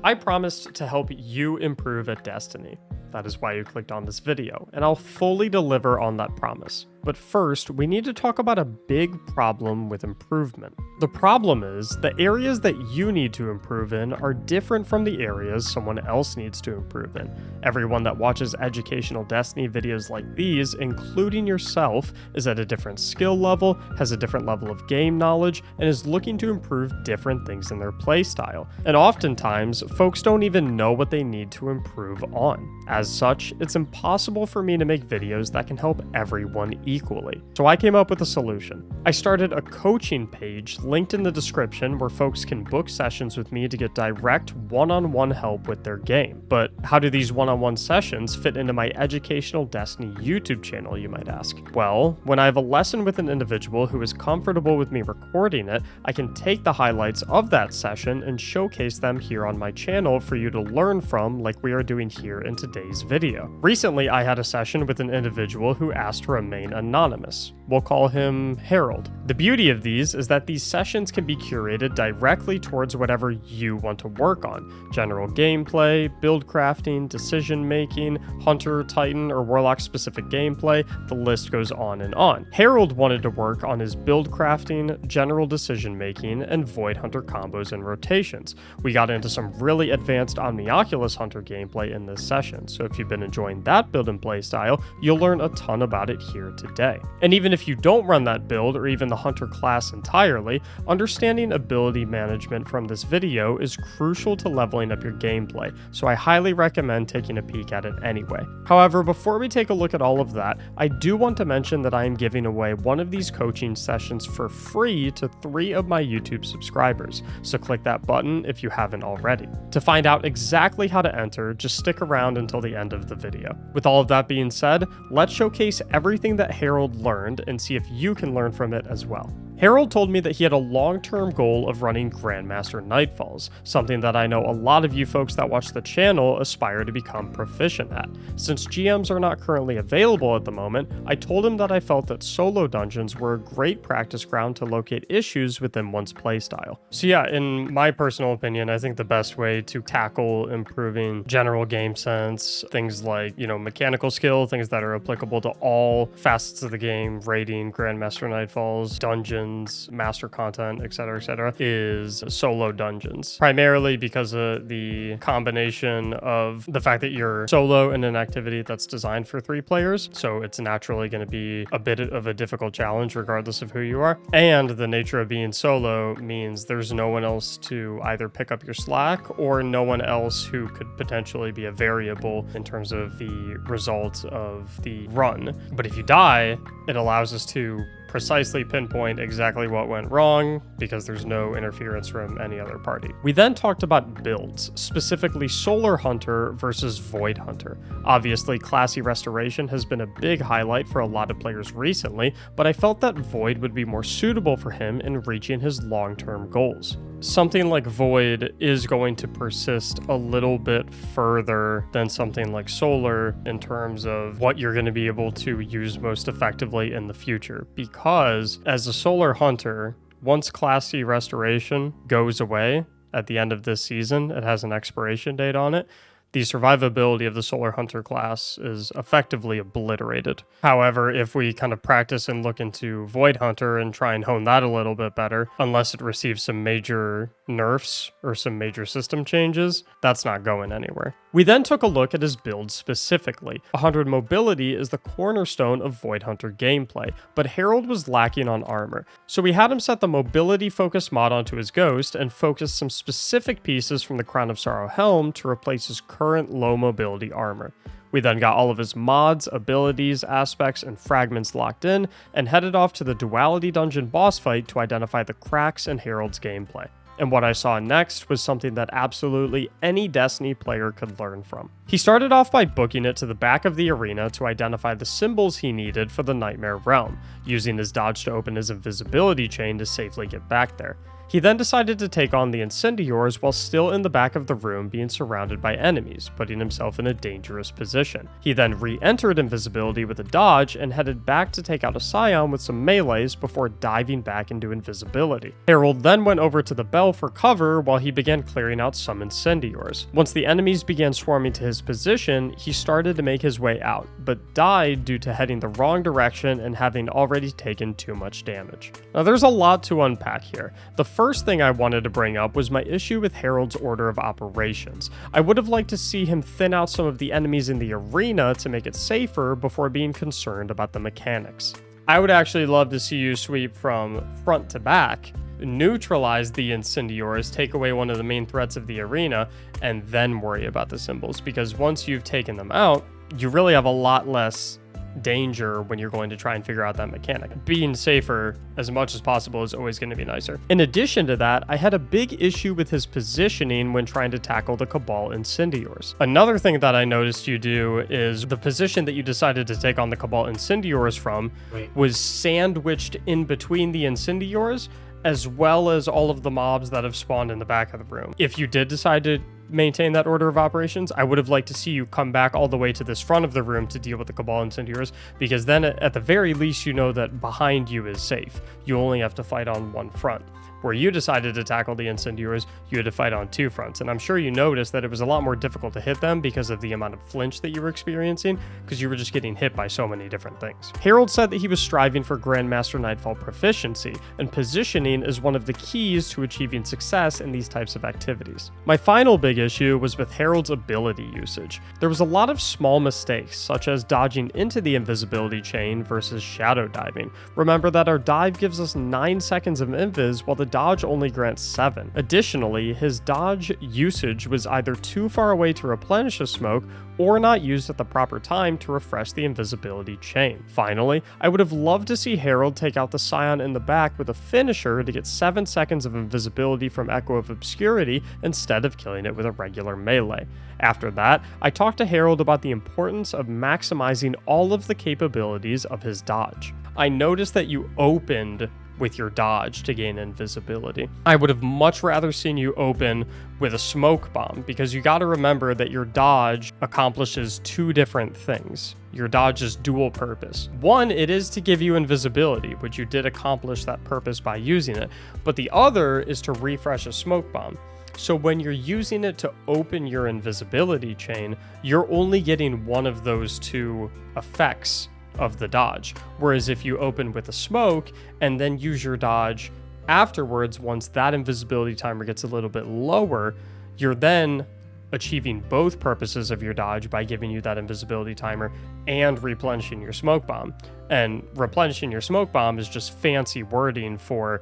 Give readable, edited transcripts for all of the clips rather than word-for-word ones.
I promised to help you improve at Destiny. That is why you clicked on this video, and I'll fully deliver on that promise. But first, we need to talk about a big problem with improvement. The problem is, the areas that you need to improve in are different from the areas someone else needs to improve in. Everyone that watches educational Destiny videos like these, including yourself, is at a different skill level, has a different level of game knowledge, and is looking to improve different things in their playstyle. And oftentimes, folks don't even know what they need to improve on. As such, it's impossible for me to make videos that can help everyone equally. So I came up with a solution. I started a coaching page linked in the description where folks can book sessions with me to get direct one-on-one help with their game. But how do these one-on-one sessions fit into my educational Destiny YouTube channel, you might ask? Well, when I have a lesson with an individual who is comfortable with me recording it, I can take the highlights of that session and showcase them here on my channel for you to learn from, like we are doing here in today's video. Recently, I had a session with an individual who asked to remain anonymous. We'll call him Harold. The beauty of these is that these sessions can be curated directly towards whatever you want to work on. General gameplay, build crafting, decision making, Hunter, Titan, or Warlock specific gameplay, the list goes on and on. Harold wanted to work on his build crafting, general decision making, and Void Hunter combos and rotations. We got into some really advanced Omnioculus Hunter gameplay in this session, so if you've been enjoying that build and play style, you'll learn a ton about it here today. And even if you don't run that build or even the Hunter class entirely, understanding ability management from this video is crucial to leveling up your gameplay, so I highly recommend taking a peek at it anyway. However, before we take a look at all of that, I do want to mention that I am giving away one of these coaching sessions for free to 3 of my YouTube subscribers, so click that button if you haven't already. To find out exactly how to enter, just stick around until the end of the video. With all of that being said, let's showcase everything that Harold learned and see if you can learn from it as well. Harold told me that he had a long-term goal of running Grandmaster Nightfalls, something that I know a lot of you folks that watch the channel aspire to become proficient at. Since GMs are not currently available at the moment, I told him that I felt that solo dungeons were a great practice ground to locate issues within one's playstyle. So yeah, in my personal opinion, I think the best way to tackle improving general game sense, things like, mechanical skill, things that are applicable to all facets of the game, raiding, Grandmaster Nightfalls, dungeons, master content, etc., is solo dungeons. Primarily because of the combination of the fact that you're solo in an activity that's designed for 3 players, so it's naturally going to be a bit of a difficult challenge regardless of who you are. And the nature of being solo means there's no one else to either pick up your slack or no one else who could potentially be a variable in terms of the result of the run. But if you die, it allows us to precisely pinpoint exactly what went wrong because there's no interference from any other party. We then talked about builds, specifically Solar Hunter versus Void Hunter. Obviously, Classy Restoration has been a big highlight for a lot of players recently, but I felt that Void would be more suitable for him in reaching his long-term goals. Something like Void is going to persist a little bit further than something like Solar in terms of what you're going to be able to use most effectively in the future, because as a Solar Hunter, once Classy Restoration goes away at the end of this season, it has an expiration date on it, the survivability of the Solar Hunter class is effectively obliterated. However, if we kind of practice and look into Void Hunter and try and hone that a little bit better, unless it receives some major nerfs or some major system changes, that's not going anywhere. We then took a look at his build specifically. 100 mobility is the cornerstone of Void Hunter gameplay, but Harold was lacking on armor. So we had him set the mobility focus mod onto his Ghost and focus some specific pieces from the Crown of Sorrow helm to replace his current low mobility armor. We then got all of his mods, abilities, aspects, and fragments locked in and headed off to the Duality Dungeon boss fight to identify the cracks in Harold's gameplay. And what I saw next was something that absolutely any Destiny player could learn from. He started off by booking it to the back of the arena to identify the symbols he needed for the Nightmare Realm, using his dodge to open his invisibility chain to safely get back there. He then decided to take on the Incendiors while still in the back of the room being surrounded by enemies, putting himself in a dangerous position. He then re-entered invisibility with a dodge and headed back to take out a Scion with some melees before diving back into invisibility. Harold then went over to the bell for cover while he began clearing out some Incendiors. Once the enemies began swarming to his position, he started to make his way out, but died due to heading the wrong direction and having already taken too much damage. Now there's a lot to unpack here. The first thing I wanted to bring up was my issue with Harold's order of operations. I would have liked to see him thin out some of the enemies in the arena to make it safer before being concerned about the mechanics. I would actually love to see you sweep from front to back, neutralize the Incendiors, take away one of the main threats of the arena, and then worry about the symbols, because once you've taken them out, you really have a lot less danger when you're going to try and figure out that mechanic. Being safer as much as possible is always going to be nicer. In addition to that, I had a big issue with his positioning when trying to tackle the Cabal Incendiors. Another thing that I noticed you do is the position that you decided to take on the Cabal Incendiors from was sandwiched in between the Incendiors as well as all of the mobs that have spawned in the back of the room. If you did decide to maintain that order of operations, I would have liked to see you come back all the way to this front of the room to deal with the Cabal Incendiors, because then at the very least you know that behind you is safe. You only have to fight on one front. Where you decided to tackle the Incendiors, you had to fight on two fronts, and I'm sure you noticed that it was a lot more difficult to hit them because of the amount of flinch that you were experiencing, because you were just getting hit by so many different things. Harold said that he was striving for Grandmaster Nightfall proficiency, and positioning is one of the keys to achieving success in these types of activities. My final big issue was with Harold's ability usage. There was a lot of small mistakes, such as dodging into the invisibility chain versus shadow diving. Remember that our dive gives us 9 seconds of invis, while the dodge only grants 7. Additionally, his dodge usage was either too far away to replenish a smoke or not used at the proper time to refresh the invisibility chain. Finally, I would have loved to see Harold take out the Scion in the back with a finisher to get 7 seconds of invisibility from Echo of Obscurity instead of killing it with a regular melee. After that, I talked to Harold about the importance of maximizing all of the capabilities of his dodge. I noticed that you opened with your dodge to gain invisibility. I would have much rather seen you open with a smoke bomb, because you got to remember that your dodge accomplishes 2 different things. Your dodge is dual purpose. One, it is to give you invisibility, which you did accomplish that purpose by using it, but the other is to refresh a smoke bomb. So when you're using it to open your invisibility chain, you're only getting one of those 2 effects of the dodge. Whereas if you open with a smoke and then use your dodge afterwards, once that invisibility timer gets a little bit lower, you're then achieving both purposes of your dodge by giving you that invisibility timer and replenishing your smoke bomb. And replenishing your smoke bomb is just fancy wording for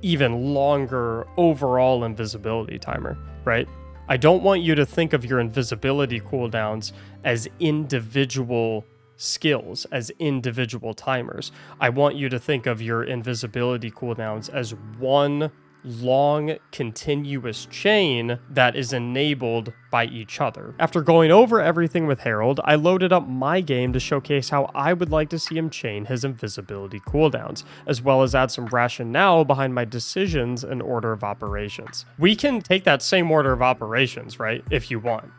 even longer overall invisibility timer, right? I don't want you to think of your invisibility cooldowns as individual skills, as individual timers. I want you to think of your invisibility cooldowns as one long continuous chain that is enabled by each other. After going over everything with Harold, I loaded up my game to showcase how I would like to see him chain his invisibility cooldowns, as well as add some rationale behind my decisions and order of operations. We can take that same order of operations, right, if you want.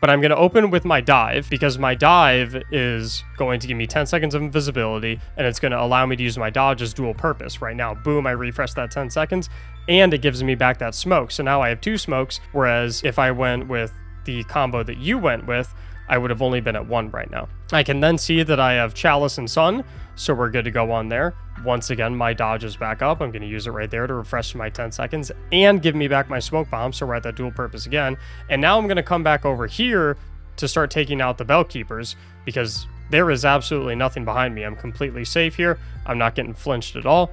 But I'm going to open with my dive, because my dive is going to give me 10 seconds of invisibility, and it's going to allow me to use my dodge as dual purpose. Right now, boom, I refresh that 10 seconds, and it gives me back that smoke. So now I have 2 smokes, whereas if I went with the combo that you went with, I would have only been at 1 right now. I can then see that I have Chalice and Sun, so we're good to go on there. Once again, my dodge is back up. I'm going to use it right there to refresh my 10 seconds and give me back my smoke bomb, so we're at that dual purpose again. And now I'm going to come back over here to start taking out the Bell Keepers, because there is absolutely nothing behind me. I'm completely safe here. I'm not getting flinched at all.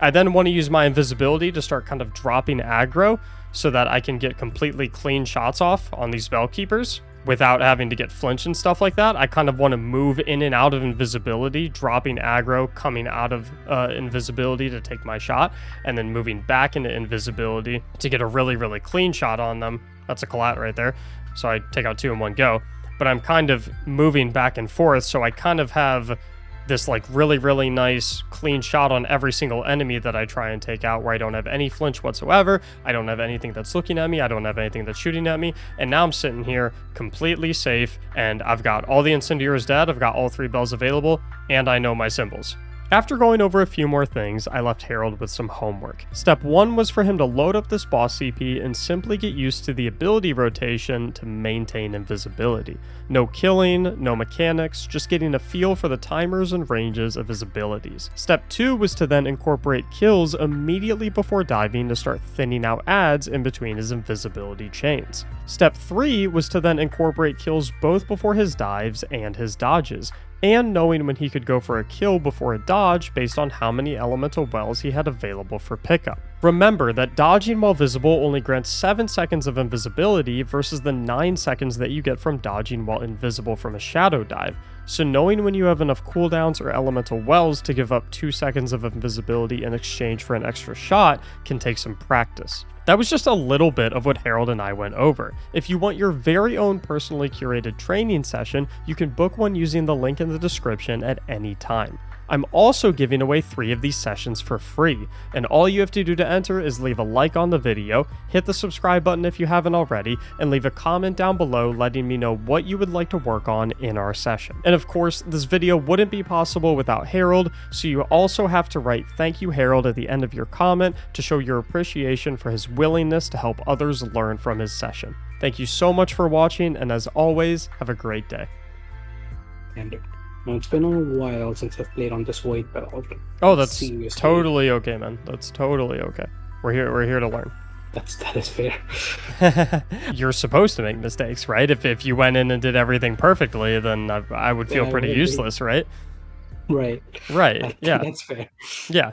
I then want to use my invisibility to start kind of dropping aggro so that I can get completely clean shots off on these Bell Keepers without having to get flinch and stuff like that. I kind of want to move in and out of invisibility, dropping aggro, coming out of invisibility to take my shot, and then moving back into invisibility to get a really, really clean shot on them. That's a collat right there. So I take out 2 in one go. But I'm kind of moving back and forth, so I kind of have this like really nice clean shot on every single enemy that I try and take out, where I don't have any flinch whatsoever. I don't have anything that's looking at me. I don't have anything that's shooting at me. And now I'm sitting here completely safe, and I've got all the incendiaries dead. I've got all 3 bells available, and I know my symbols. After going over a few more things, I left Harold with some homework. Step 1 was for him to load up this boss CP and simply get used to the ability rotation to maintain invisibility. No killing, no mechanics, just getting a feel for the timers and ranges of his abilities. Step 2 was to then incorporate kills immediately before diving to start thinning out adds in between his invisibility chains. Step 3 was to then incorporate kills both before his dives and his dodges, and knowing when he could go for a kill before a dodge based on how many elemental wells he had available for pickup. Remember that dodging while visible only grants 7 seconds of invisibility versus the 9 seconds that you get from dodging while invisible from a shadow dive, so knowing when you have enough cooldowns or elemental wells to give up 2 seconds of invisibility in exchange for an extra shot can take some practice. That was just a little bit of what Harold and I went over. If you want your very own personally curated training session, you can book one using the link in the description at any time. I'm also giving away 3 of these sessions for free, and all you have to do to enter is leave a like on the video, hit the subscribe button if you haven't already, and leave a comment down below letting me know what you would like to work on in our session. And of course, this video wouldn't be possible without Harold, so you also have to write "Thank you, Harold" at the end of your comment to show your appreciation for his willingness to help others learn from his session. Thank you so much for watching, and as always, have a great day. And it's been a while since I've played on this white belt. Oh, that's Seriously. totally okay, man. That's totally okay. We're here to learn. That is fair. You're supposed to make mistakes, right? If you went in and did everything perfectly, then I would feel pretty useless, right? Right. Right. Yeah. That's fair. Yeah.